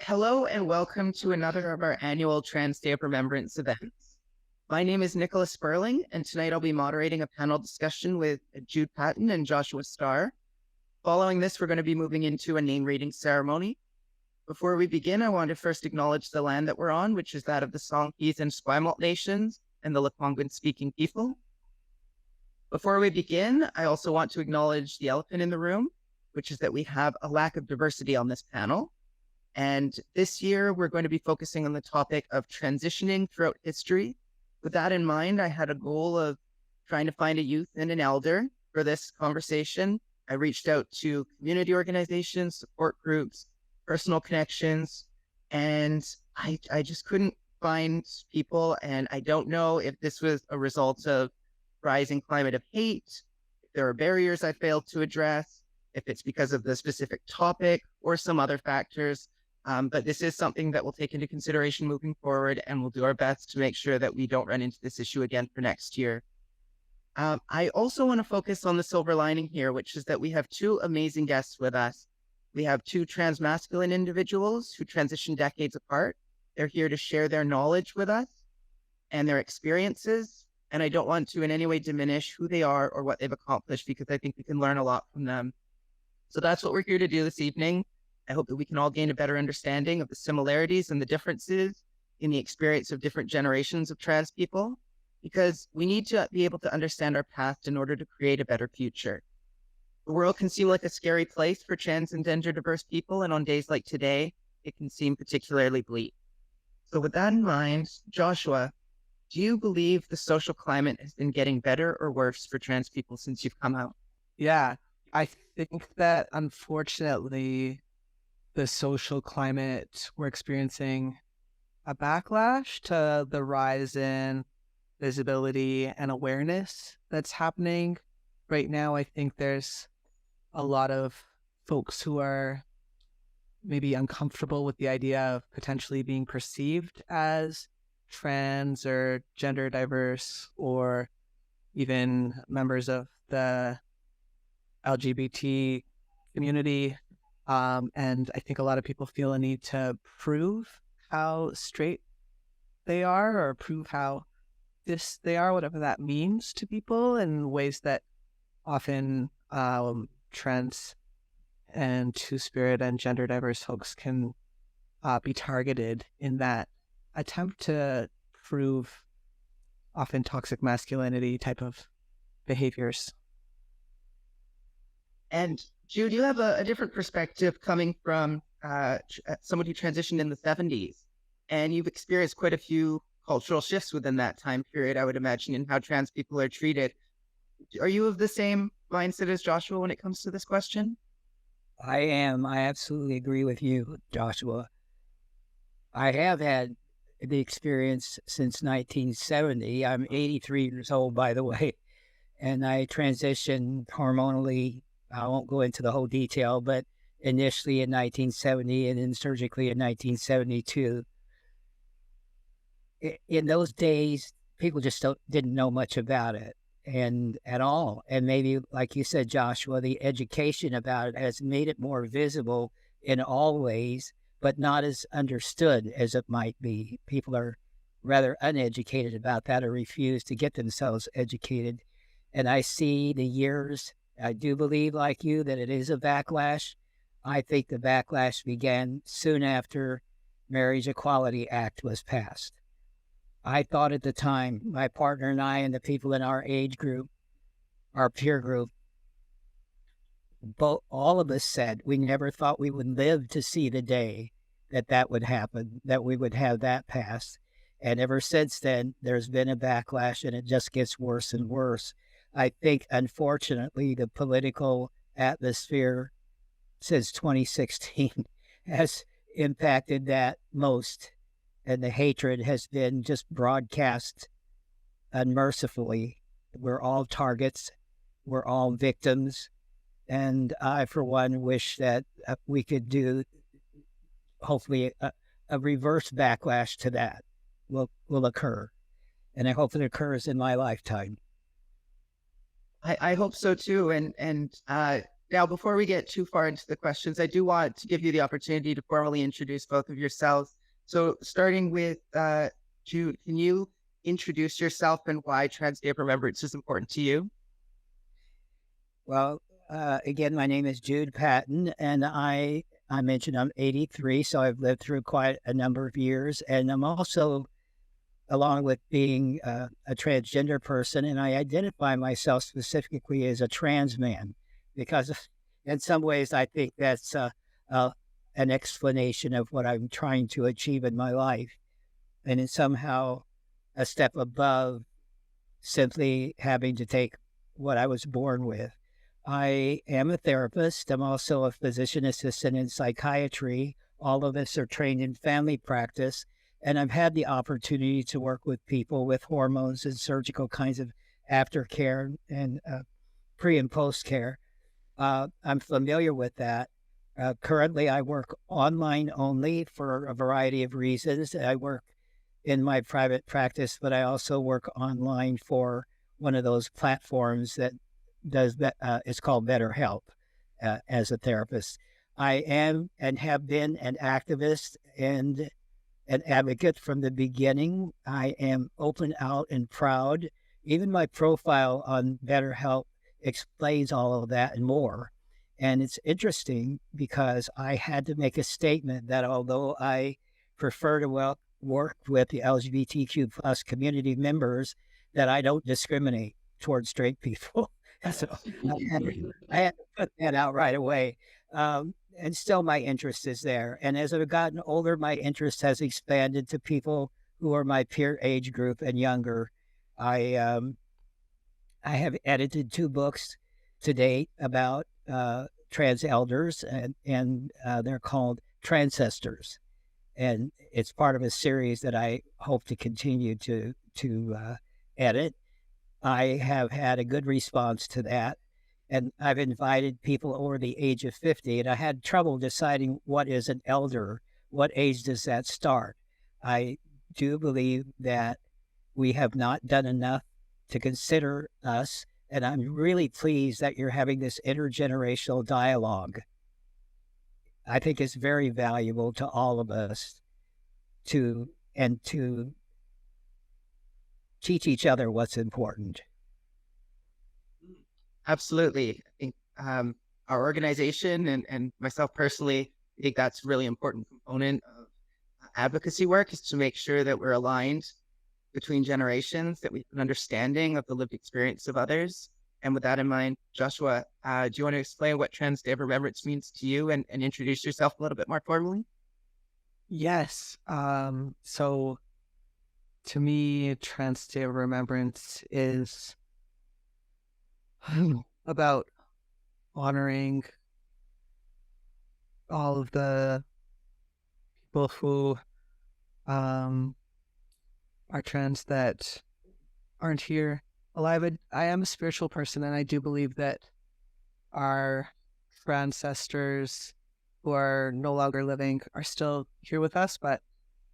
Hello and welcome to another of our annual Trans Day of Remembrance events. My name is Nicholas Sperling, and tonight I'll be moderating a panel discussion with Jude Patton and Joshua Starr. Following this, we're going to be moving into a name reading ceremony. Before we begin, I want to first acknowledge the land that we're on, which is that of the Songhees and Esquimalt nations and the Lekwungen-speaking people. Before we begin, I also want to acknowledge the elephant in the room, which is that we have a lack of diversity on this panel. And this year, we're going to be focusing on the topic of transitioning throughout history. With that in mind, I had a goal of trying to find a youth and an elder for this conversation. I reached out to community organizations, support groups, personal connections, and I just couldn't find people. And I don't know if this was a result of rising climate of hate, if there are barriers I failed to address, if it's because of the specific topic or some other factors. But this is something that we'll take into consideration moving forward, and we'll do our best to make sure that we don't run into this issue again for next year. I also want to focus on the silver lining here, which is that we have two amazing guests with us. We have two transmasculine individuals who transitioned decades apart. They're here to share their knowledge with us and their experiences. And I don't want to in any way diminish who they are or what they've accomplished, because I think we can learn a lot from them. So that's what we're here to do this evening. I hope that we can all gain a better understanding of the similarities and the differences in the experience of different generations of trans people, because we need to be able to understand our past in order to create a better future. The world can seem like a scary place for trans and gender diverse people, and on days like today, it can seem particularly bleak. So with that in mind, Joshua, do you believe the social climate has been getting better or worse for trans people since you've come out? Yeah, I think that unfortunately, the social climate, we're experiencing a backlash to the rise in visibility and awareness that's happening right now. I think there's a lot of folks who are maybe uncomfortable with the idea of potentially being perceived as trans or gender diverse, or even members of the LGBT community. And I think a lot of people feel a need to prove how straight they are, or prove how this they are, whatever that means to people, in ways that often trans and two-spirit and gender diverse folks can be targeted in that attempt to prove often toxic masculinity type of behaviors. And Jude, you have a different perspective coming from someone who transitioned in the 70s, and you've experienced quite a few cultural shifts within that time period, I would imagine, in how trans people are treated. Are you of the same mindset as Joshua when it comes to this question? I am. I absolutely agree with you, Joshua. I have had the experience since 1970. I'm 83 years old, by the way, and I transitioned hormonally. I won't go into the whole detail, but initially in 1970 and then surgically in 1972. In those days, people just didn't know much about it and at all. And maybe, like you said, Joshua, the education about it has made it more visible in all ways, but not as understood as it might be. People are rather uneducated about that or refuse to get themselves educated. And I see the years, I do believe, like you, that it is a backlash. I think the backlash began soon after Marriage Equality Act was passed. I thought at the time, my partner and I and the people in our age group, our peer group, all of us said we never thought we would live to see the day that that would happen, that we would have that passed. And ever since then, there's been a backlash, and it just gets worse and worse. I think, unfortunately, the political atmosphere since 2016 has impacted that most. And the hatred has been just broadcast unmercifully. We're all targets. We're all victims. And I, for one, wish that we could do, hopefully, a reverse backlash to that will occur. And I hope it occurs in my lifetime. I hope so too. And Now, before we get too far into the questions, I do want to give you the opportunity to formally introduce both of yourselves. So starting with Jude, can you introduce yourself and why Trans Day of Remembrance is important to you? Well, again, my name is Jude Patton, and I mentioned I'm 83, so I've lived through quite a number of years, and I'm also, along with being a transgender person, and I identify myself specifically as a trans man, because in some ways I think that's an explanation of what I'm trying to achieve in my life, and it's somehow a step above simply having to take what I was born with. I am a therapist. I'm also a physician assistant in psychiatry. All of us are trained in family practice. And I've had the opportunity to work with people with hormones and surgical kinds of aftercare and pre and post care. I'm familiar with that. Currently, I work online only for a variety of reasons. I work in my private practice, but I also work online for one of those platforms that does that. It's called BetterHelp as a therapist. I am and have been an activist and an advocate from the beginning. I am open, out, and proud. Even my profile on BetterHelp explains all of that and more. And it's interesting because I had to make a statement that although I prefer to work with the LGBTQ plus community members, that I don't discriminate towards straight people. So I had to put that out right away. And still my interest is there. And as I've gotten older, my interest has expanded to people who are my peer age group and younger. I I have edited 2 books to date about trans elders, and they're called Transcestors. And it's part of a series that I hope to continue to edit. I have had a good response to that. And I've invited people over the age of 50, and I had trouble deciding what is an elder. What age does that start? I do believe that we have not done enough to consider us, and I'm really pleased that you're having this intergenerational dialogue. I think it's very valuable to all of us to teach each other what's important. Absolutely. I think our organization and myself personally, I think that's a really important component of advocacy work, is to make sure that we're aligned between generations, that we have an understanding of the lived experience of others. And with that in mind, Joshua, do you want to explain what Trans Day of Remembrance means to you and introduce yourself a little bit more formally? Yes. So to me, Trans Day of Remembrance is about honoring all of the people who are trans that aren't here alive. I am a spiritual person, and I do believe that our ancestors who are no longer living are still here with us, but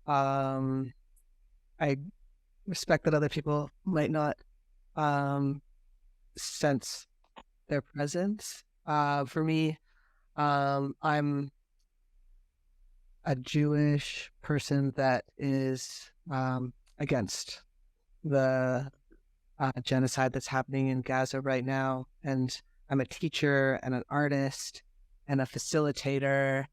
I respect that other people might not sense their presence. For me, I'm a Jewish person that is against the genocide that's happening in Gaza right now. And I'm a teacher and an artist and a facilitator,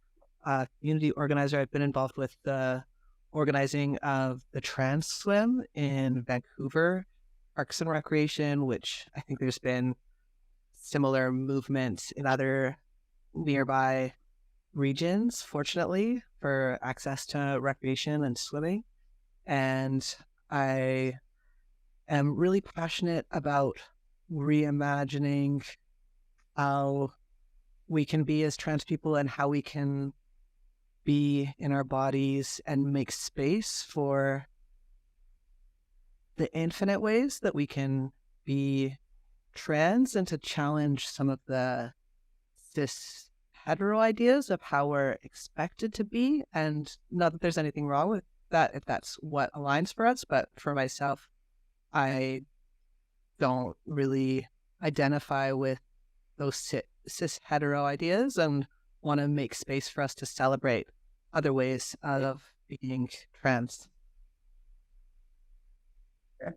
community organizer. I've been involved with the organizing of the Trans Swim in Vancouver, Parks and Recreation, which I think there's been similar movements in other nearby regions, fortunately, for access to recreation and swimming. And I am really passionate about reimagining how we can be as trans people and how we can be in our bodies and make space for the infinite ways that we can be trans, and to challenge some of the cis hetero ideas of how we're expected to be. And not that there's anything wrong with that if that's what aligns for us, but for myself, I don't really identify with those cis hetero ideas and want to make space for us to celebrate other ways of being trans.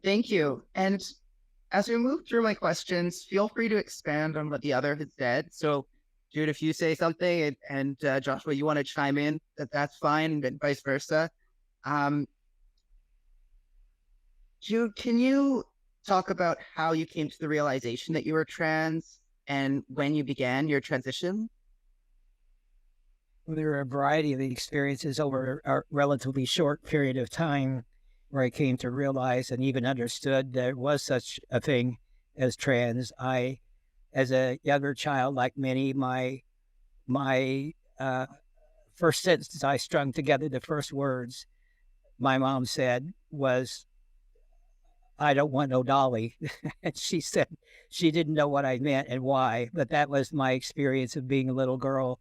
Thank you. And as we move through my questions, feel free to expand on what the other has said. So, Jude, if you say something and Joshua, you want to chime in, that's fine, and vice versa. Jude, can you talk about how you came to the realization that you were trans and when you began your transition? There are a variety of experiences over a relatively short period of time where I came to realize and even understood there was such a thing as trans. As a younger child, like many, my first sentence I strung together, the first words my mom said was, "I don't want no dolly." And she said she didn't know what I meant and why, but that was my experience of being a little girl,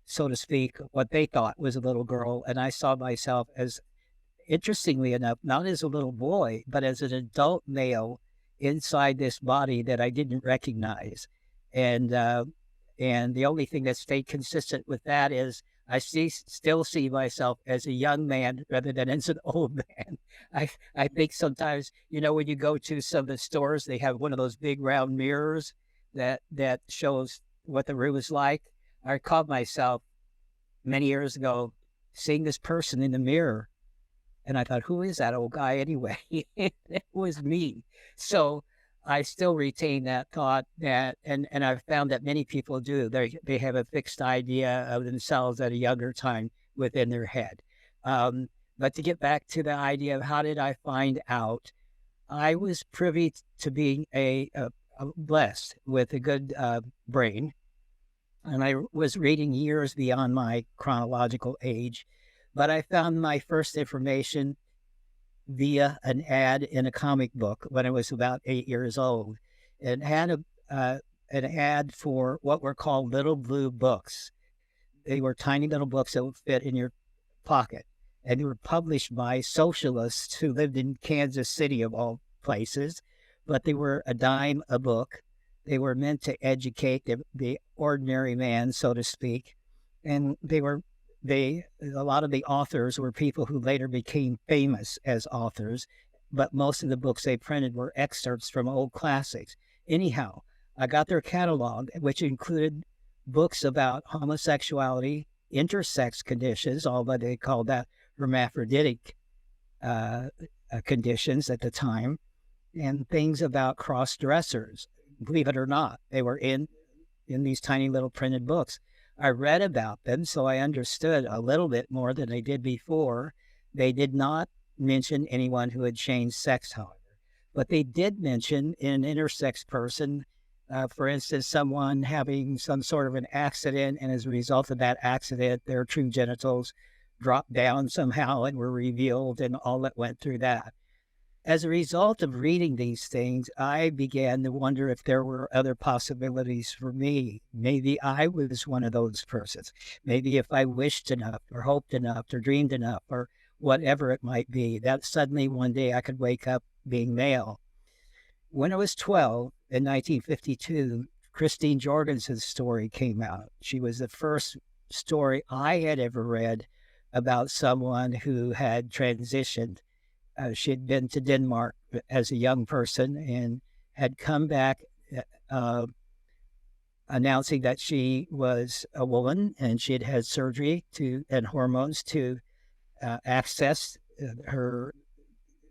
so to speak, what they thought was a little girl. And I saw myself as, interestingly enough, not as a little boy, but as an adult male inside this body that I didn't recognize. And the only thing that stayed consistent with that is still see myself as a young man rather than as an old man. I think sometimes, when you go to some of the stores, they have one of those big round mirrors that shows what the room is like. I caught myself many years ago seeing this person in the mirror, and I thought, who is that old guy anyway? It was me. So I still retain that thought and I've found that many people do. They have a fixed idea of themselves at a younger time within their head. But to get back to the idea of how did I find out, I was privy to being blessed with a good brain. And I was reading years beyond my chronological age, but I found my first information via an ad in a comic book when I was about 8 years old. It had an ad for what were called little blue books. They were tiny little books that would fit in your pocket, and they were published by socialists who lived in Kansas City, of all places, but they were a dime a book. They were meant to educate the ordinary man, so to speak, and a lot of the authors were people who later became famous as authors, but most of the books they printed were excerpts from old classics. Anyhow, I got their catalog, which included books about homosexuality, intersex conditions, although they called that hermaphroditic conditions at the time, and things about cross-dressers. Believe it or not, they were in these tiny little printed books. I read about them, so I understood a little bit more than I did before. They did not mention anyone who had changed sex, however, but they did mention an intersex person, for instance, someone having some sort of an accident, and as a result of that accident, their true genitals dropped down somehow and were revealed, and all that went through that. As a result of reading these things, I began to wonder if there were other possibilities for me. Maybe I was one of those persons. Maybe if I wished enough or hoped enough or dreamed enough or whatever it might be, that suddenly one day I could wake up being male. When I was 12 in 1952, Christine Jorgensen's story came out. She was the first story I had ever read about someone who had transitioned. She had been to Denmark as a young person and had come back announcing that she was a woman, and she had had surgery and hormones to access her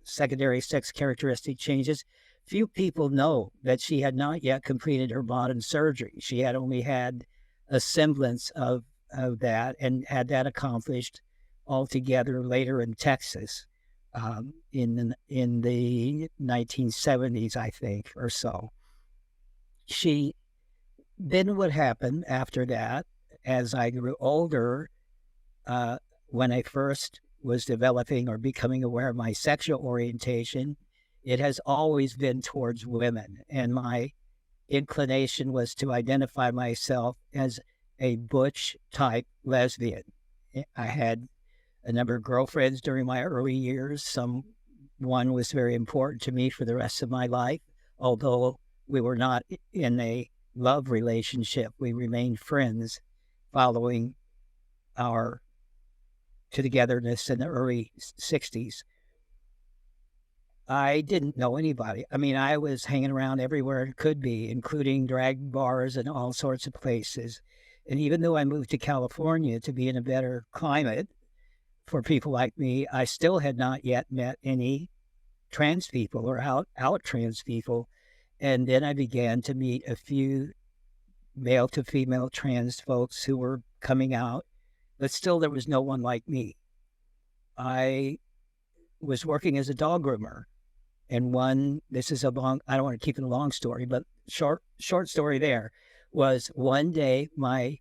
secondary sex characteristic changes. Few people know that she had not yet completed her modern surgery. She had only had a semblance of that and had that accomplished altogether later in Texas. In the 1970s, I think, or so. Then what happened after that, as I grew older, when I first was developing or becoming aware of my sexual orientation, it has always been towards women. And my inclination was to identify myself as a butch type lesbian. I had a number of girlfriends during my early years. One was very important to me for the rest of my life, although we were not in a love relationship. We remained friends following our togetherness in the early 60s. I didn't know anybody. I mean, I was hanging around everywhere it could be, including drag bars and all sorts of places. And even though I moved to California to be in a better climate for people like me, I still had not yet met any trans people or out trans people. And then I began to meet a few male to female trans folks who were coming out, but still there was no one like me. I was working as a dog groomer. And this is a long, I don't want to keep it a long story, but short story there was one day my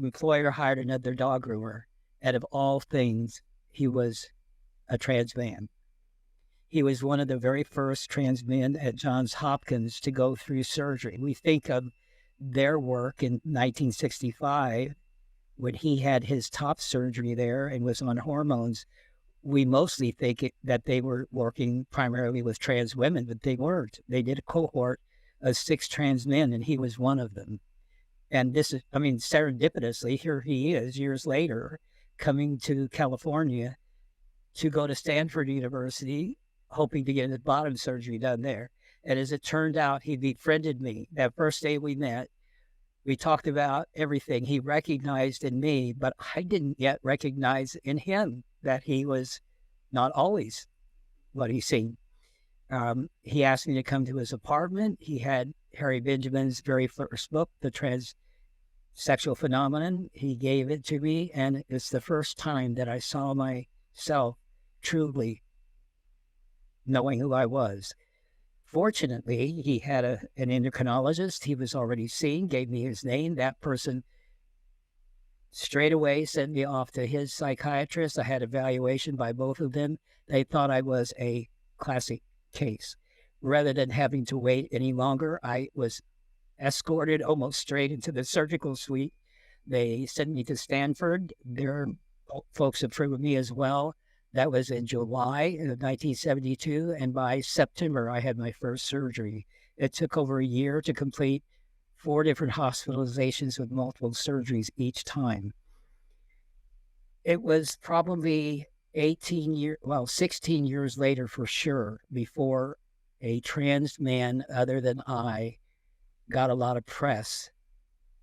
employer hired another dog groomer. And of all things, he was a trans man. He was one of the very first trans men at Johns Hopkins to go through surgery. We think of their work in 1965 when he had his top surgery there and was on hormones. We mostly think that they were working primarily with trans women, but they weren't. They did a cohort of 6 trans men, and he was one of them. And this is, I mean, serendipitously, here he is years later coming to California to go to Stanford University, hoping to get his bottom surgery done there. And as it turned out, he befriended me. That first day we met, we talked about everything he recognized in me, but I didn't yet recognize in him that he was not always what he seemed. He asked me to come to his apartment. He had Harry Benjamin's very first book, The Transsexual Phenomenon. He gave it to me, and it's the first time that I saw myself truly knowing who I was. Fortunately, he had an endocrinologist he was already seeing, gave me his name. That person straight away sent me off to his psychiatrist. I had evaluation by both of them. They thought I was a classic case. Rather than having to wait any longer, I was escorted almost straight into the surgical suite. They sent me to Stanford. Their folks approved of me as well. That was in July of 1972, and by September, I had my first surgery. It took over a year to complete 4 different hospitalizations with multiple surgeries each time. It was probably 16 years later for sure, before a trans man other than I got a lot of press,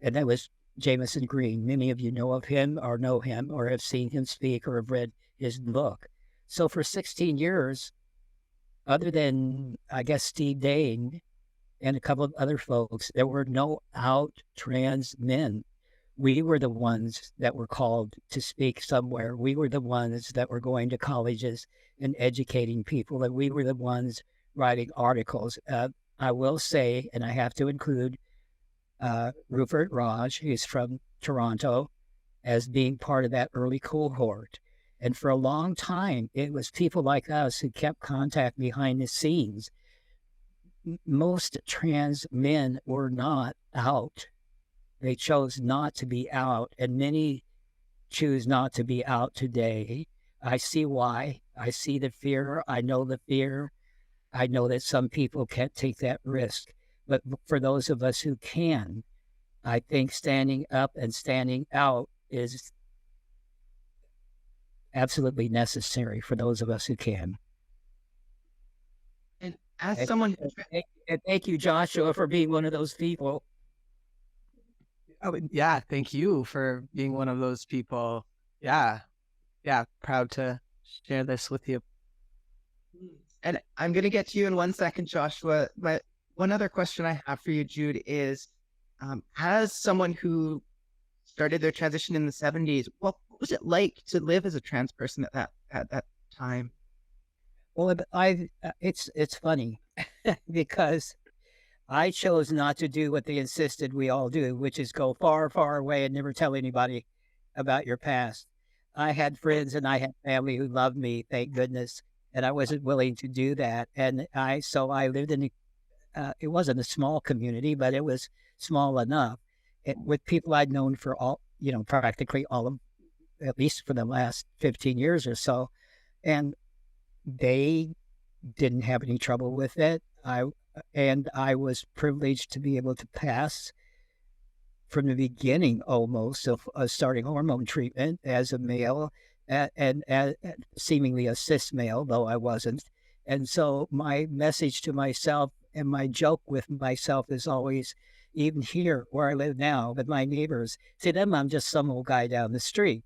and that was Jameson Green. Many of you know of him or know him or have seen him speak or have read his book. So for 16 years, other than, I guess, Steve Dane and a couple of other folks, there were no out trans men. We were the ones that were called to speak somewhere. We were the ones that were going to colleges and educating people, and we were the ones writing articles. I will say, and I have to include Rupert Raj, who's from Toronto, as being part of that early cohort. And for a long time, it was people like us who kept contact behind the scenes. Most trans men were not out. They chose not to be out, and many choose not to be out today. I see why. I see the fear. I know the fear. I know that some people can't take that risk. But for those of us who can, I think standing up and standing out is absolutely necessary for those of us who can. And as someone and thank you, Joshua, for being one of those people. Oh, yeah, thank you for being one of those people. Yeah, proud to share this with you. And I'm going to get to you in 1 second, Joshua. But one other question I have for you, Jude, is as someone who started their transition in the 70s, what was it like to live as a trans person at that time? Well, it's funny because I chose not to do what they insisted we all do, which is go far, far away and never tell anybody about your past. I had friends and I had family who loved me, thank goodness, and I wasn't willing to do that. And I lived in it wasn't a small community, but it was small enough with people I'd known for practically all of, at least for the last 15 years or so. And they didn't have any trouble with it. And I was privileged to be able to pass from the beginning almost of starting hormone treatment as a male and seemingly a cis male, though I wasn't. And so my message to myself and my joke with myself is always, even here where I live now with my neighbors, to them, I'm just some old guy down the street.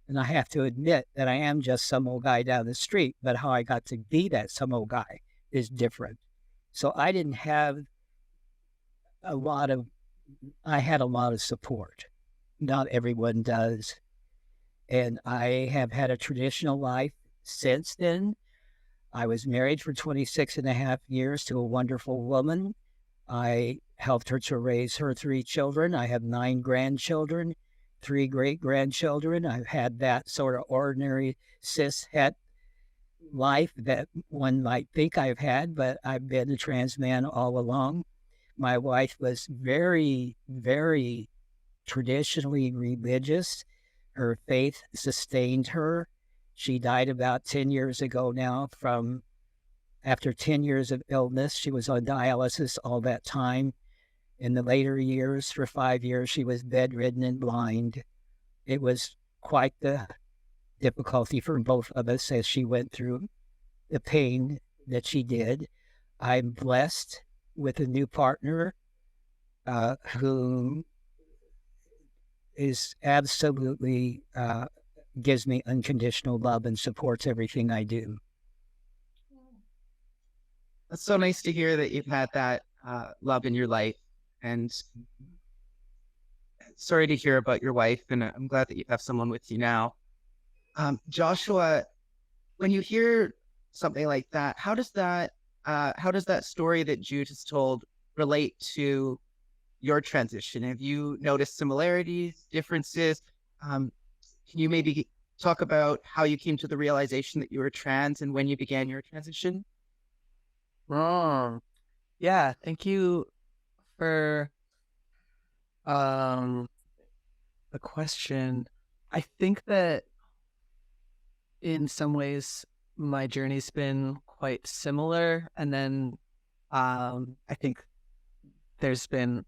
And I have to admit that I am just some old guy down the street, but how I got to be that some old guy is different. So I didn't have a lot of, I had a lot of support. Not everyone does. And I have had a traditional life since then. I was married for 26 and a half years to a wonderful woman. I helped her to raise her 3 children. I have 9 grandchildren, 3 great-grandchildren. I've had that sort of ordinary cis het life that one might think I've had, but I've been a trans man all along. My wife was very, very traditionally religious. Her faith sustained her. She died about 10 years ago now after 10 years of illness. She was on dialysis all that time. In the later years, for 5 years, she was bedridden and blind. It was quite the difficulty for both of us as she went through the pain that she did. I'm blessed with a new partner who is absolutely gives me unconditional love and supports everything I do. That's so nice to hear that you've had that love in your life. And sorry to hear about your wife, and I'm glad that you have someone with you now. Joshua, when you hear something like that, how does that story that Jude has told relate to your transition? Have you noticed similarities, differences? Can you maybe talk about how you came to the realization that you were trans and when you began your transition? Yeah, thank you for the question. I think that in some ways my journey's been quite similar, and then I think there's been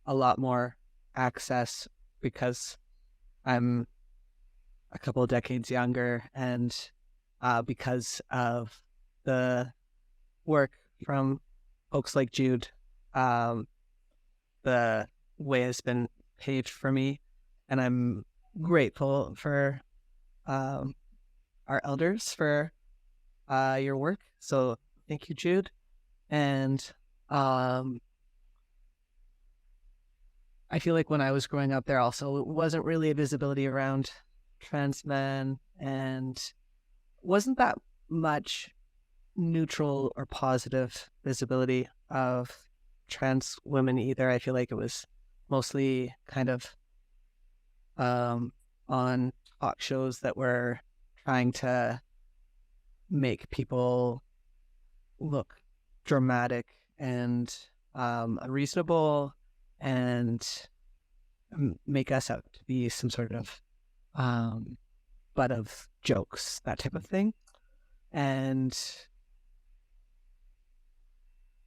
a lot more access because I'm a couple of decades younger, and because of the work from folks like Jude, the way has been paved for me, and I'm grateful for our elders for your work. So thank you, Jude. And I feel like when I was growing up, there also wasn't really a visibility around trans men, and wasn't that much neutral or positive visibility of trans women either. I feel like it was mostly kind of on talk shows that were trying to make people look dramatic and unreasonable and make us out to be some sort of butt of jokes, that type of thing. And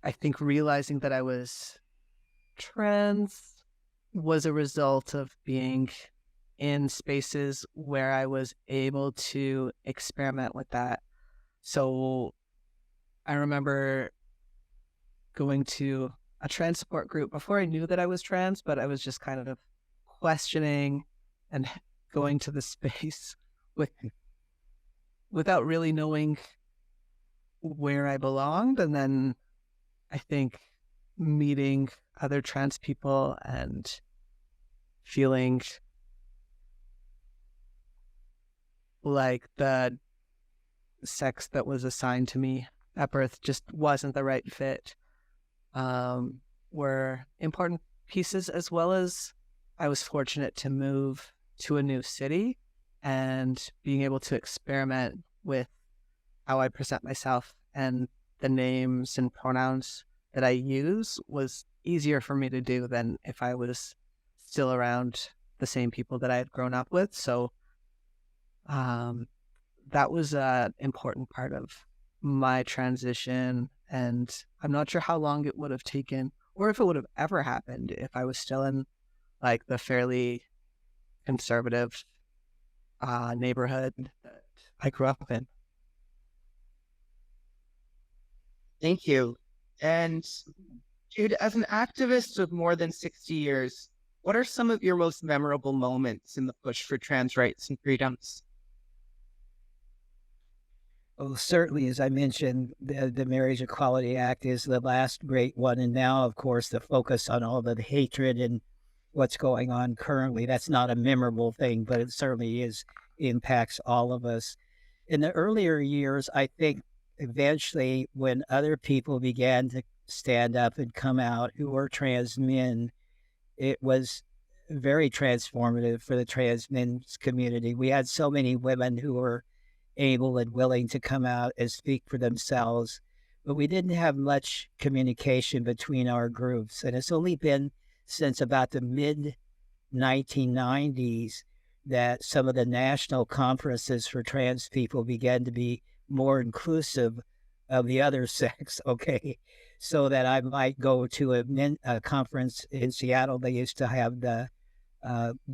I think realizing that I was trans was a result of being in spaces where I was able to experiment with that. So I remember going to a trans support group before I knew that I was trans, but I was just kind of questioning and going to the space without really knowing where I belonged. And then I think meeting other trans people and feeling like the sex that was assigned to me at birth just wasn't the right fit were important pieces, as well as I was fortunate to move to a new city and being able to experiment with how I present myself and the names and pronouns that I use was easier for me to do than if I was still around the same people that I had grown up with. So that was an important part of my transition, and I'm not sure how long it would have taken or if it would have ever happened if I was still in like the fairly conservative neighborhood that I grew up in. Thank you. And Jude, as an activist of more than 60 years, what are some of your most memorable moments in the push for trans rights and freedoms? Well, certainly, as I mentioned, the Marriage Equality Act is the last great one. And now, of course, the focus on all the hatred and what's going on currently. That's not a memorable thing, but it certainly impacts all of us. In the earlier years, I think eventually when other people began to stand up and come out who were trans men, it was very transformative for the trans men's community. We had so many women who were able and willing to come out and speak for themselves, but we didn't have much communication between our groups. And it's only been since about the mid 1990s that some of the national conferences for trans people began to be more inclusive of the other sex, okay? So that I might go to a conference in Seattle. They used to have the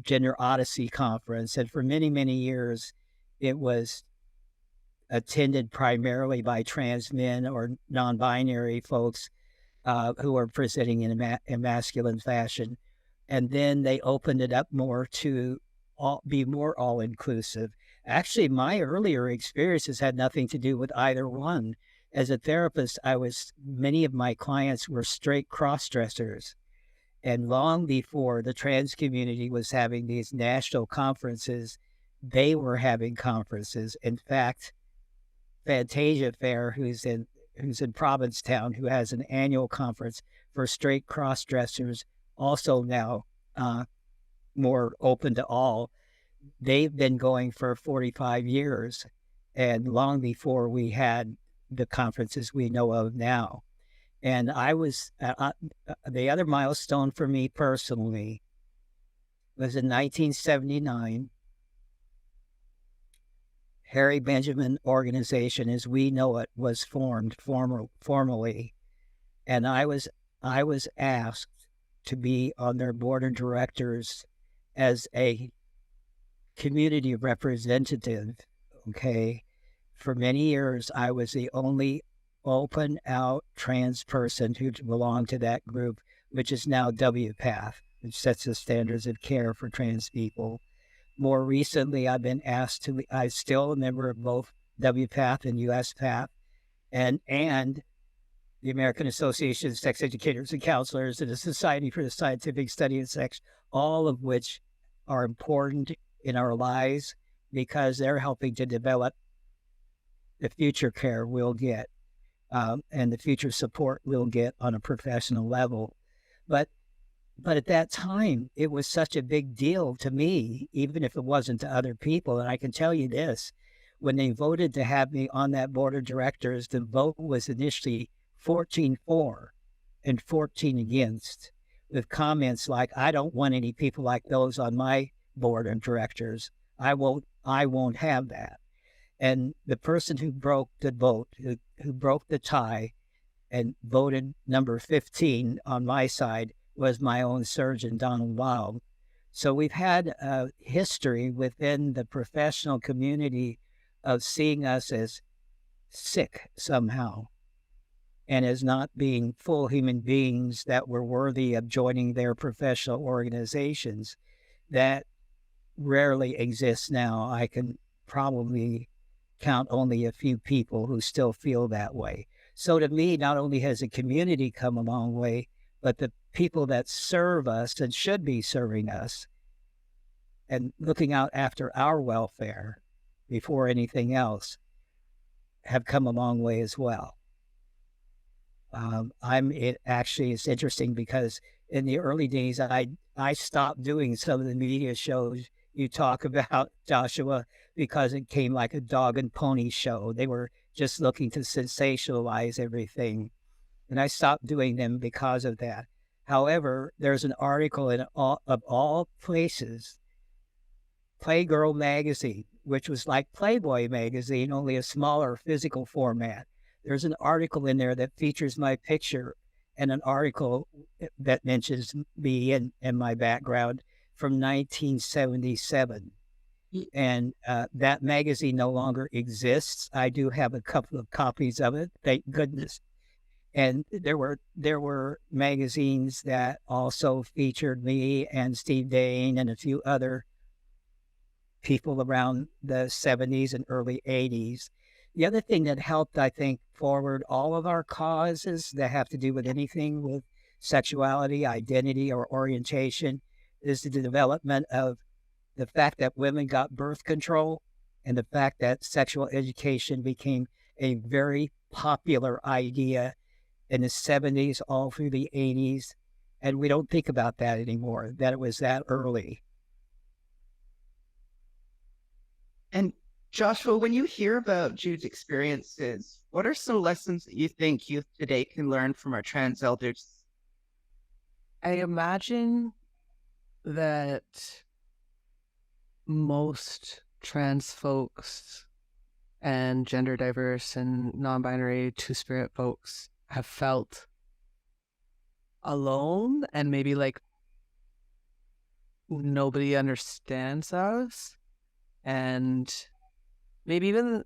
Gender Odyssey conference. And for many, many years, it was attended primarily by trans men or non-binary folks who are presenting in a masculine fashion. And then they opened it up more to be more all-inclusive. Actually, my earlier experiences had nothing to do with either one. As a therapist, many of my clients were straight cross-dressers. And long before the trans community was having these national conferences, they were having conferences. In fact, Fantasia Fair, who's in Provincetown, who has an annual conference for straight cross-dressers, also now more open to all. They've been going for 45 years, and long before we had the conferences we know of now. And I was the other milestone for me personally was in 1979. Harry Benjamin Organization, as we know it, was formed formally, and I was asked to be on their board of directors as a community representative. Okay, for many years I was the only open out trans person who belonged to that group, which is now WPATH, which sets the standards of care for trans people. More recently, I've been asked to, I'm still a member of both WPATH and USPATH and the American Association of Sex Educators and Counselors and the Society for the Scientific Study of Sex, all of which are important in our lives because they're helping to develop the future care we'll get and the future support we'll get on a professional level. But at that time, it was such a big deal to me, even if it wasn't to other people. And I can tell you this, when they voted to have me on that board of directors, the vote was initially 14 for and 14 against, with comments like, I don't want any people like those on my board of directors. I won't have that. And the person who broke the vote, who broke the tie and voted number 15 on my side, was my own surgeon, Donald Wild. So we've had a history within the professional community of seeing us as sick somehow and as not being full human beings that were worthy of joining their professional organizations. That rarely exists now. I can probably count only a few people who still feel that way. So to me, not only has the community come a long way, but the people that serve us and should be serving us and looking out after our welfare before anything else have come a long way as well. It's interesting because in the early days, I stopped doing some of the media shows you talk about, Joshua, because it came like a dog and pony show. They were just looking to sensationalize everything. And I stopped doing them because of that. However, there's an article of all places, Playgirl magazine, which was like Playboy magazine, only a smaller physical format. There's an article in there that features my picture and an article that mentions me and my background from 1977. And that magazine no longer exists. I do have a couple of copies of it, thank goodness. And there were magazines that also featured me and Steve Dane and a few other people around the 70s and early 80s. The other thing that helped, I think, forward all of our causes that have to do with anything with sexuality, identity, or orientation is the development of the fact that women got birth control and the fact that sexual education became a very popular idea in the 70s all through the 80s. And we don't think about that anymore, that it was that early. And Joshua, when you hear about Jude's experiences, what are some lessons that you think youth today can learn from our trans elders? I imagine that most trans folks and gender diverse and non-binary two-spirit folks have felt alone and maybe like nobody understands us, and maybe even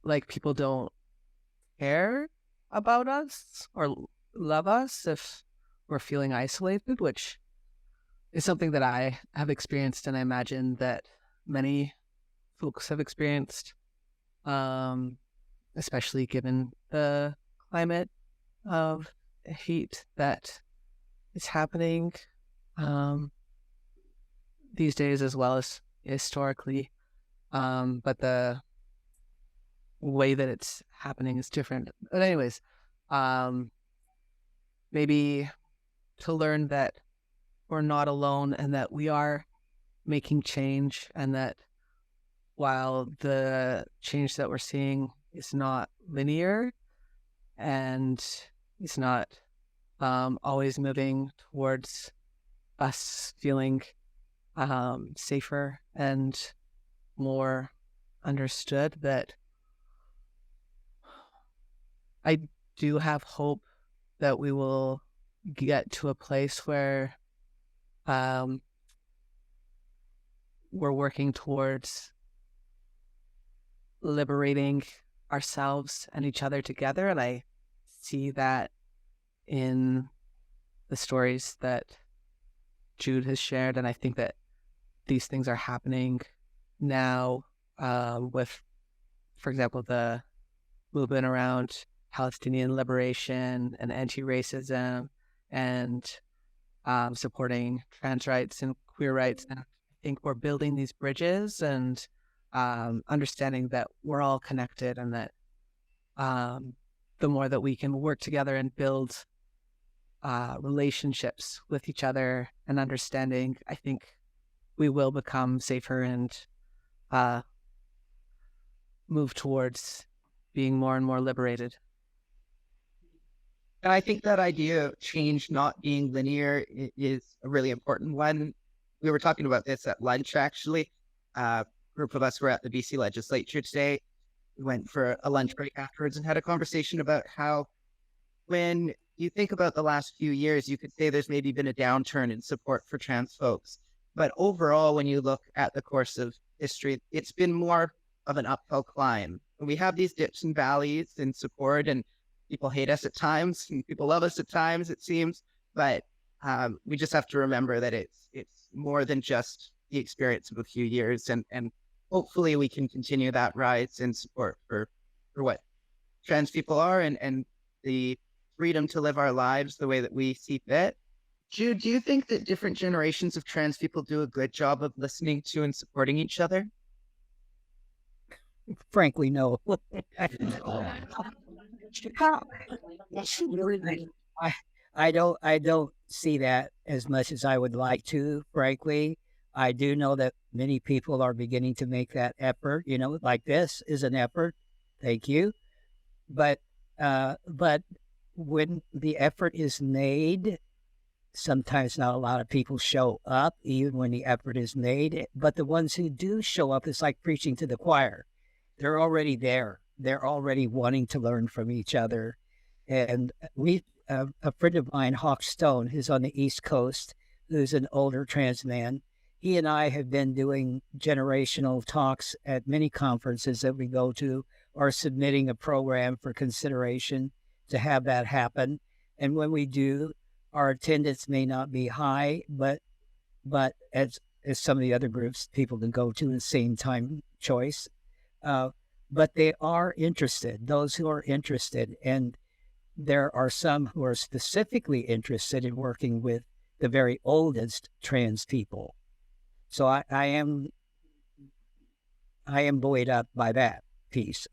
like people don't care about us or love us if we're feeling isolated, which is something that I have experienced, and I imagine that many folks have experienced, especially given the climate of heat that is happening these days as well as historically. But the way that it's happening is different. But anyways, maybe to learn that we're not alone and that we are making change, and that while the change that we're seeing is not linear and it's not always moving towards us feeling safer and more understood, that I do have hope that we will get to a place where we're working towards liberating ourselves and each other together. And I see that in the stories that Jude has shared. And I think that these things are happening now with, for example, the movement around Palestinian liberation and anti-racism and supporting trans rights and queer rights. And I think we're building these bridges and understanding that we're all connected, and that the more that we can work together and build relationships with each other and understanding, I think we will become safer and move towards being more and more liberated. And I think that idea of change not being linear is a really important one. We were talking about this at lunch, actually. A group of us were at the BC legislature today. We went for a lunch break afterwards and had a conversation about how when you think about the last few years, you could say there's maybe been a downturn in support for trans folks. But overall, when you look at the course of history, it's been more of an uphill climb. We have these dips and valleys in support, and people hate us at times, and people love us at times, it seems. But we just have to remember that it's more than just the experience of a few years, and hopefully we can continue that rise in support for what trans people are and the freedom to live our lives the way that we see fit. Jude, do you think that different generations of trans people do a good job of listening to and supporting each other? Frankly, no. I don't see that as much as I would like to, frankly. I do know that many people are beginning to make that effort, like this is an effort. Thank you. But when the effort is made, sometimes not a lot of people show up, even when the effort is made. But the ones who do show up, it's like preaching to the choir. They're already there. they're already wanting to learn from each other. And a friend of mine, Hawk Stone, who's on the East Coast, who's an older trans man, he and I have been doing generational talks at many conferences that we go to, or submitting a program for consideration to have that happen. And when we do, our attendance may not be high, but as some of the other groups people can go to the same time choice. But they are interested, those who are interested. And there are some who are specifically interested in working with the very oldest trans people. So I am buoyed up by that piece.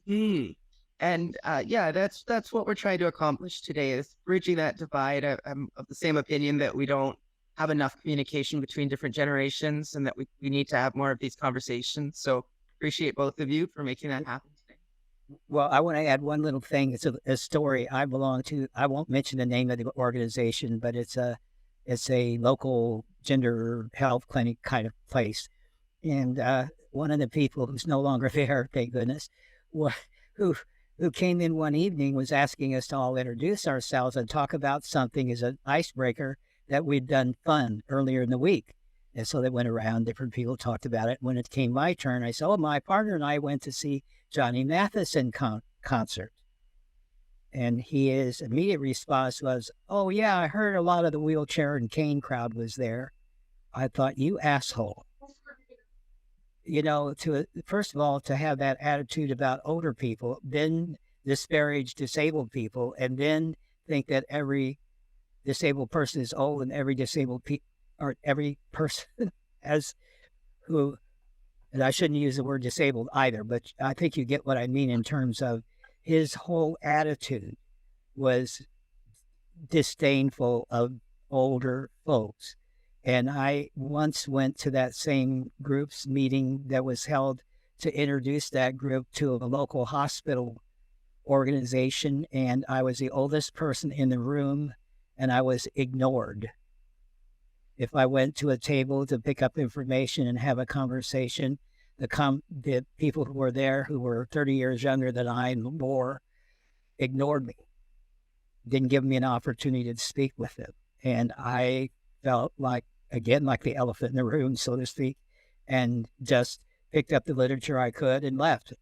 And yeah, that's what we're trying to accomplish today, is bridging that divide. I'm of the same opinion that we don't have enough communication between different generations, and that we need to have more of these conversations. So appreciate both of you for making that happen today. Well, I want to add one little thing. It's a story I belong to. I won't mention the name of the organization, but it's a local gender health clinic kind of place. And one of the people who's no longer there, thank goodness, who came in one evening was asking us to all introduce ourselves and talk about something as an icebreaker that we'd done fun earlier in the week. And so they went around, different people talked about it. When it came my turn, I said, oh, my partner and I went to see Johnny Matheson concert. And his immediate response was, oh, yeah, I heard a lot of the wheelchair and cane crowd was there. I thought, you asshole. You know, first of all, to have that attitude about older people, then disparage disabled people, and then think that every disabled person is old and every every person as who, and I shouldn't use the word disabled either, but I think you get what I mean in terms of his whole attitude was disdainful of older folks. And I once went to that same group's meeting that was held to introduce that group to a local hospital organization, and I was the oldest person in the room, and I was ignored. If I went to a table to pick up information and have a conversation, the people who were there, who were 30 years younger than I and more, ignored me, didn't give me an opportunity to speak with them. And I felt like, again, like the elephant in the room, so to speak, and just picked up the literature I could and left.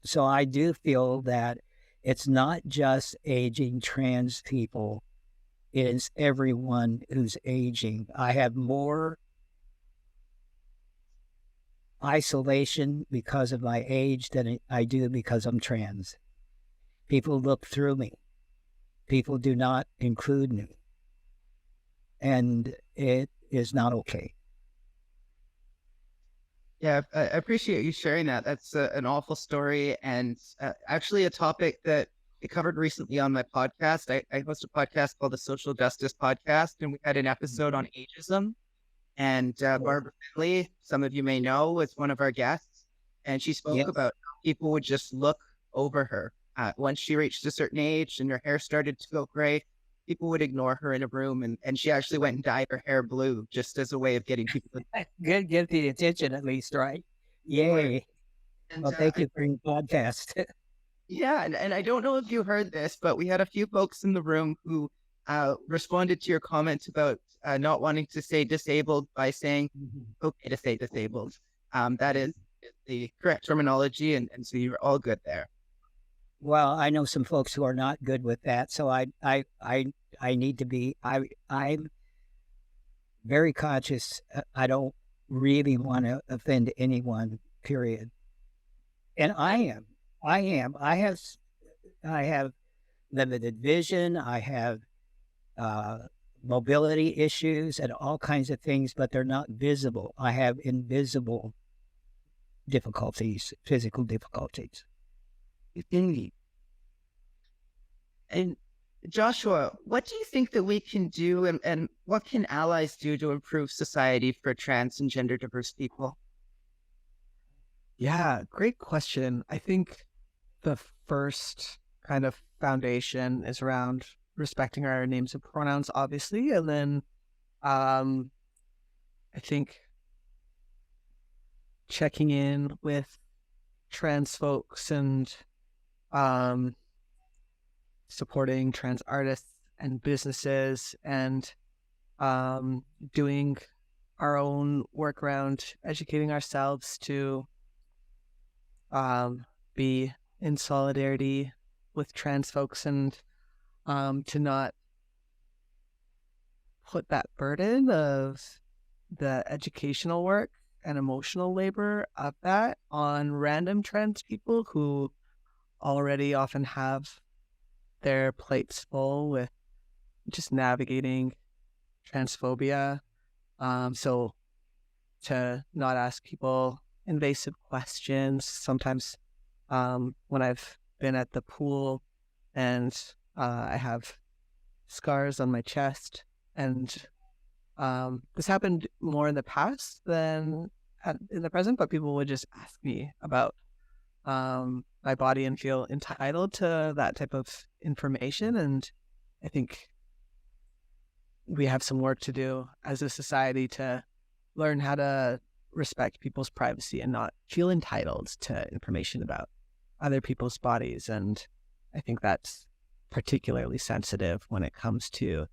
So I do feel that it's not just aging trans people, it is everyone who's aging. I have more isolation because of my age than I do because I'm trans. People look through me. People do not include me. And it is not okay. Yeah, I appreciate you sharing that. That's an awful story, and actually a topic that I covered recently on my podcast. I host a podcast called the Social Justice Podcast, and we had an episode on ageism. And Barbara Finley, some of you may know, was one of our guests, and she spoke about how people would just look over her. Once she reached a certain age and her hair started to go gray, people would ignore her in a room, and she actually went and dyed her hair blue just as a way of getting people to get the attention at least, right? Yay. And, well, thank you for your podcast. Yeah, and I don't know if you heard this, but we had a few folks in the room who responded to your comment about not wanting to say disabled by saying okay to say disabled. That is the correct terminology, and so you're all good there. Well, I know some folks who are not good with that, so I need to be. I'm very conscious. I don't really want to offend anyone. Period. And I am. I have limited vision. I have mobility issues and all kinds of things, but they're not visible. I have invisible difficulties, physical difficulties. Indeed. And Joshua, what do you think that we can do, and what can allies do to improve society for trans and gender diverse people? Yeah, great question. I think the first kind of foundation is around respecting our names and pronouns, obviously, and then I think checking in with trans folks and supporting trans artists and businesses, and doing our own work around educating ourselves to be in solidarity with trans folks, and to not put that burden of the educational work and emotional labor of that on random trans people who already often have their plates full with just navigating transphobia. So to not ask people invasive questions. Sometimes when I've been at the pool and I have scars on my chest, and this happened more in the past than in the present, but people would just ask me about my body and feel entitled to that type of information. And I think we have some work to do as a society to learn how to respect people's privacy and not feel entitled to information about other people's bodies. And I think that's particularly sensitive when it comes to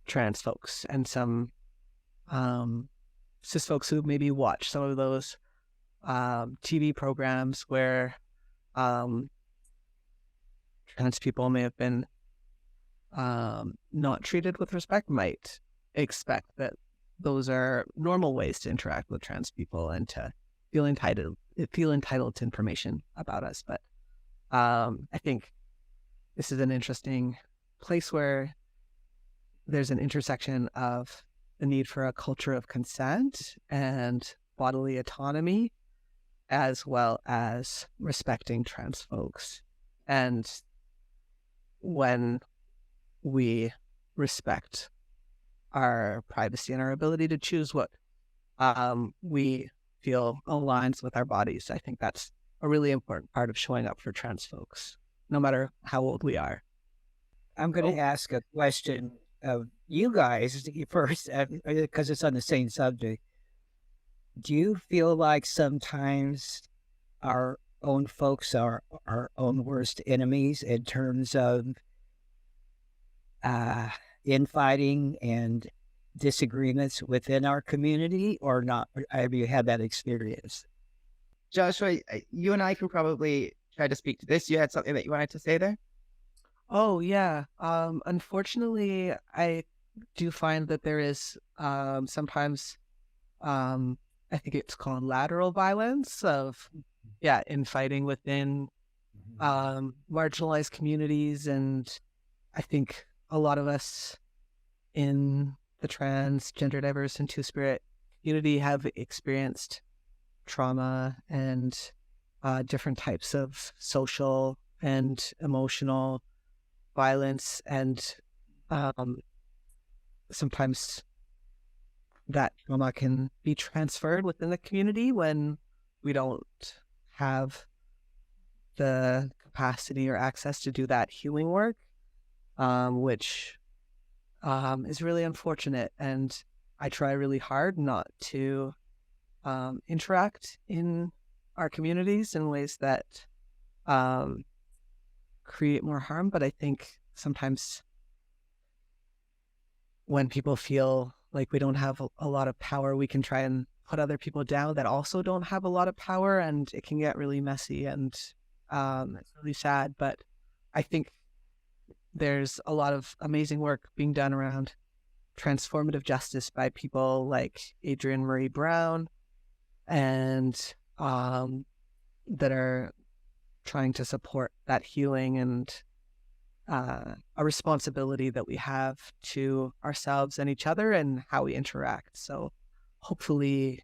trans folks and some cis folks who maybe watch some of those TV programs where trans people may have been not treated with respect, might expect that those are normal ways to interact with trans people and to feel entitled to information about us. But I think this is an interesting place where there's an intersection of the need for a culture of consent and bodily autonomy, as well as respecting trans folks. And when we respect our privacy and our ability to choose what we feel aligns with our bodies, I think that's a really important part of showing up for trans folks, no matter how old we are. I'm going to ask a question of you guys first, because it's on the same subject. Do you feel like sometimes our own folks are our own worst enemies in terms of infighting and disagreements within our community, or not? Have you had that experience? Joshua, you and I can probably try to speak to this. You had something that you wanted to say there? Oh, yeah. Unfortunately, I do find that there is sometimes, I think it's called lateral violence of, infighting within marginalized communities. And I think a lot of us in the trans, gender diverse, and two-spirit community have experienced trauma and different types of social and emotional violence, and sometimes that trauma can be transferred within the community when we don't have the capacity or access to do that healing work, which is really unfortunate. And I try really hard not to interact in our communities in ways that create more harm. But I think sometimes when people feel like we don't have a lot of power, we can try and put other people down that also don't have a lot of power, and it can get really messy, and it's really sad. But I think there's a lot of amazing work being done around transformative justice by people like Adrienne Marie Brown, and that are trying to support that healing and a responsibility that we have to ourselves and each other and how we interact. So hopefully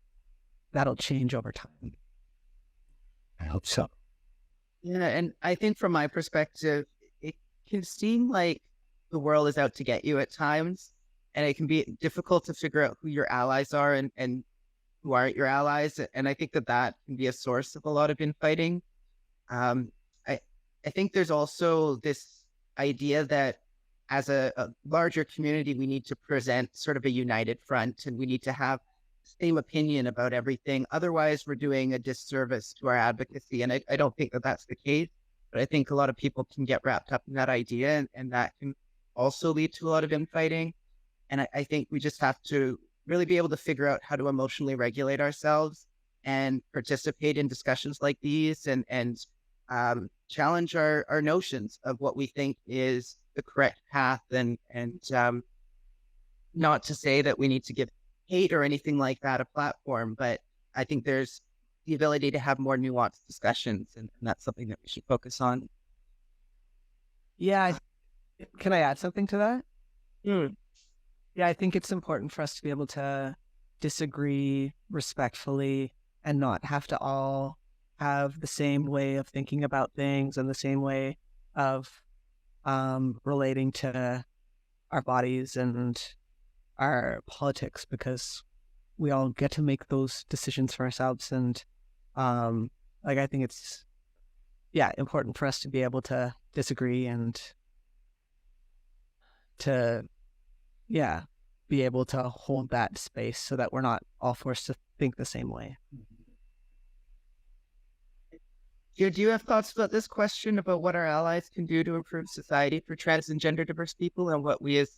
that'll change over time. I hope so. Yeah, and I think from my perspective, it can seem like the world is out to get you at times, and it can be difficult to figure out who your allies are and who aren't your allies. And I think that can be a source of a lot of infighting. I think there's also this idea that as a larger community, we need to present sort of a united front, and we need to have same opinion about everything. Otherwise, we're doing a disservice to our advocacy. And I don't think that that's the case, but I think a lot of people can get wrapped up in that idea, and that can also lead to a lot of infighting. And I think we just have to really be able to figure out how to emotionally regulate ourselves and participate in discussions like these, and challenge our notions of what we think is the correct path, and not to say that we need to give hate or anything like that a platform, but I think there's the ability to have more nuanced discussions, and that's something that we should focus on. Yeah, can I add something to that? Mm. Yeah, I think it's important for us to be able to disagree respectfully and not have to all have the same way of thinking about things and the same way of relating to our bodies and our politics, because we all get to make those decisions for ourselves. And I think it's important for us to be able to disagree and to be able to hold that space so that we're not all forced to think the same way. Do you have thoughts about this question about what our allies can do to improve society for trans and gender diverse people, and what we as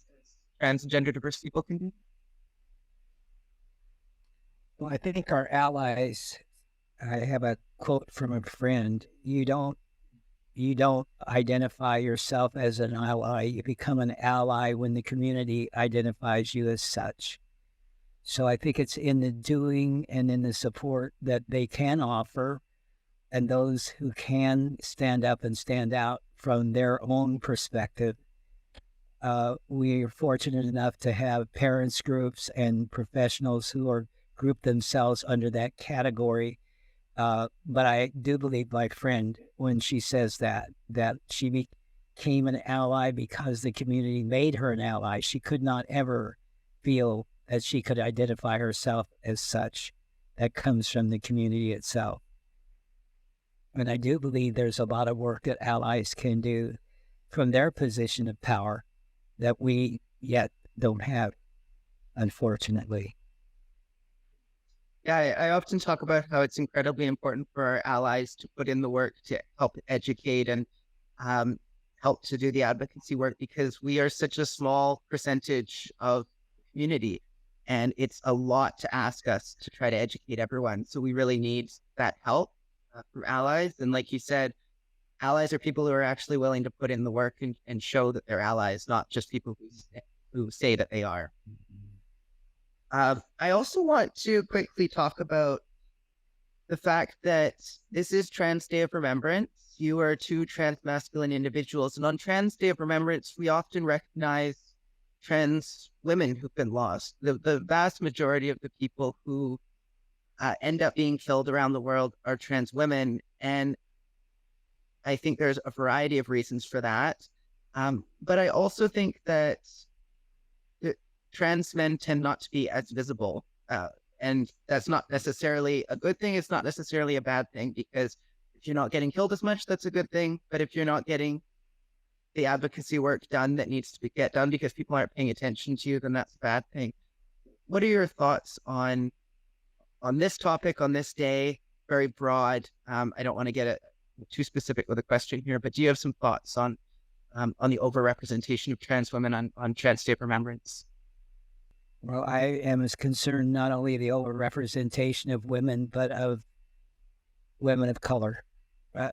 trans and gender diverse people can do? Well, I think our allies, I have a quote from a friend, you don't identify yourself as an ally. You become an ally when the community identifies you as such. So I think it's in the doing and in the support that they can offer, and those who can stand up and stand out from their own perspective. We are fortunate enough to have parents groups and professionals who are grouped themselves under that category. But I do believe my friend when she says that she became an ally because the community made her an ally. She could not ever feel that she could identify herself as such. That comes from the community itself. And I do believe there's a lot of work that allies can do from their position of power that we yet don't have, unfortunately. Yeah, I often talk about how it's incredibly important for our allies to put in the work to help educate and help to do the advocacy work, because we are such a small percentage of the community, and it's a lot to ask us to try to educate everyone. So we really need that help from allies. And like you said, allies are people who are actually willing to put in the work and show that they're allies, not just people who say that they are. I also want to quickly talk about the fact that this is Trans Day of Remembrance. You are two trans masculine individuals, and on Trans Day of Remembrance, we often recognize trans women who've been lost. The vast majority of the people who end up being killed around the world are trans women, and I think there's a variety of reasons for that. But I also think that trans men tend not to be as visible. And that's not necessarily a good thing. It's not necessarily a bad thing, because if you're not getting killed as much, that's a good thing. But if you're not getting the advocacy work done that needs to get done because people aren't paying attention to you, then that's a bad thing. What are your thoughts on this topic, on this day? Very broad. I don't want to get too specific with a question here, but do you have some thoughts on the overrepresentation of trans women on Trans Day of Remembrance? Well, I am as concerned not only the overrepresentation of women, but of women of color,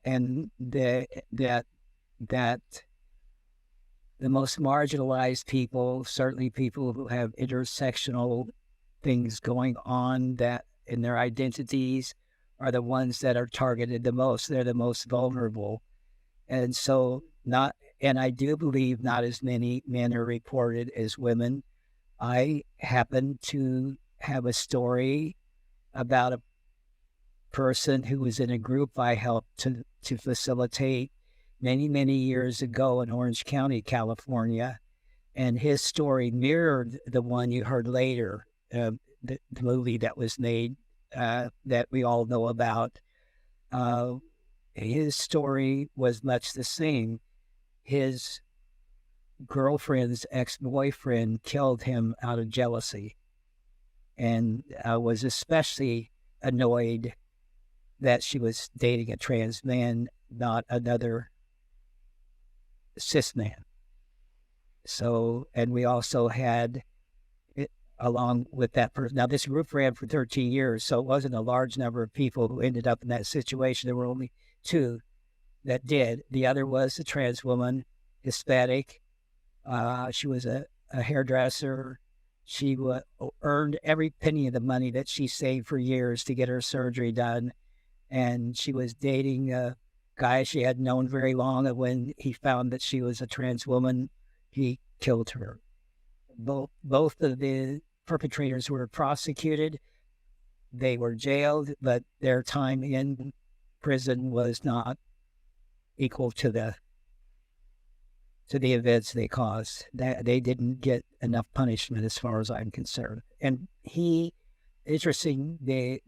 and that the most marginalized people, certainly people who have intersectional things going on that in their identities, are the ones that are targeted the most. They're the most vulnerable. And so I do believe not as many men are reported as women. I happen to have a story about a person who was in a group I helped to facilitate many years ago in Orange County, California. And his story mirrored the one you heard later, the movie that was made that we all know about. His story was much the same. His girlfriend's ex-boyfriend killed him out of jealousy. and was especially annoyed that she was dating a trans man, not another cis man. So, and we also had, along with that person, now this group ran for 13 years, so it wasn't a large number of people who ended up in that situation. There were only 2 that did. The other was a trans woman, Hispanic. She was a hairdresser. She earned every penny of the money that she saved for years to get her surgery done. And she was dating a guy she had known very long. And when he found that she was a trans woman, he killed her. Both of the perpetrators were prosecuted. They were jailed, but their time in prison was not equal to the events they caused. That they didn't get enough punishment, as far as I'm concerned. And interesting, the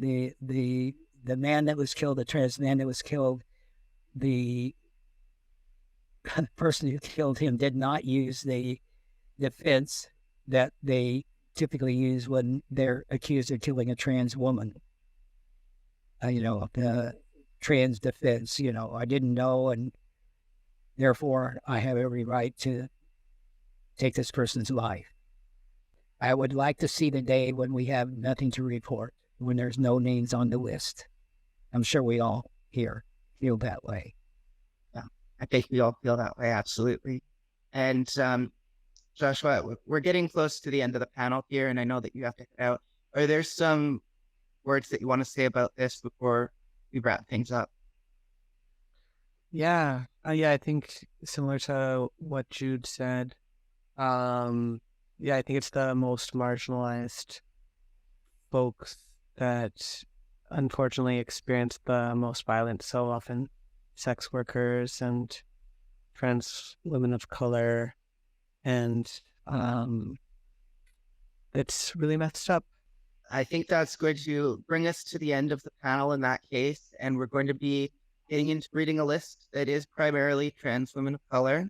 man that was killed, the trans man that was killed, the person who killed him did not use the defense that they typically use when they're accused of killing a trans woman. The trans defense, I didn't know, and therefore I have every right to take this person's life. I would like to see the day when we have nothing to report, when there's no names on the list. I'm sure we all here feel that way. Yeah, I think we all feel that way, absolutely. And Joshua, we're getting close to the end of the panel here, and I know that you have to head out. Are there some words that you want to say about this before we wrap things up? Yeah, I think similar to what Jude said. I think it's the most marginalized folks that unfortunately experience the most violence so often. Sex workers and trans women of color. And it's really messed up. I think that's going to bring us to the end of the panel in that case. And we're going to be getting into reading a list that is primarily trans women of color.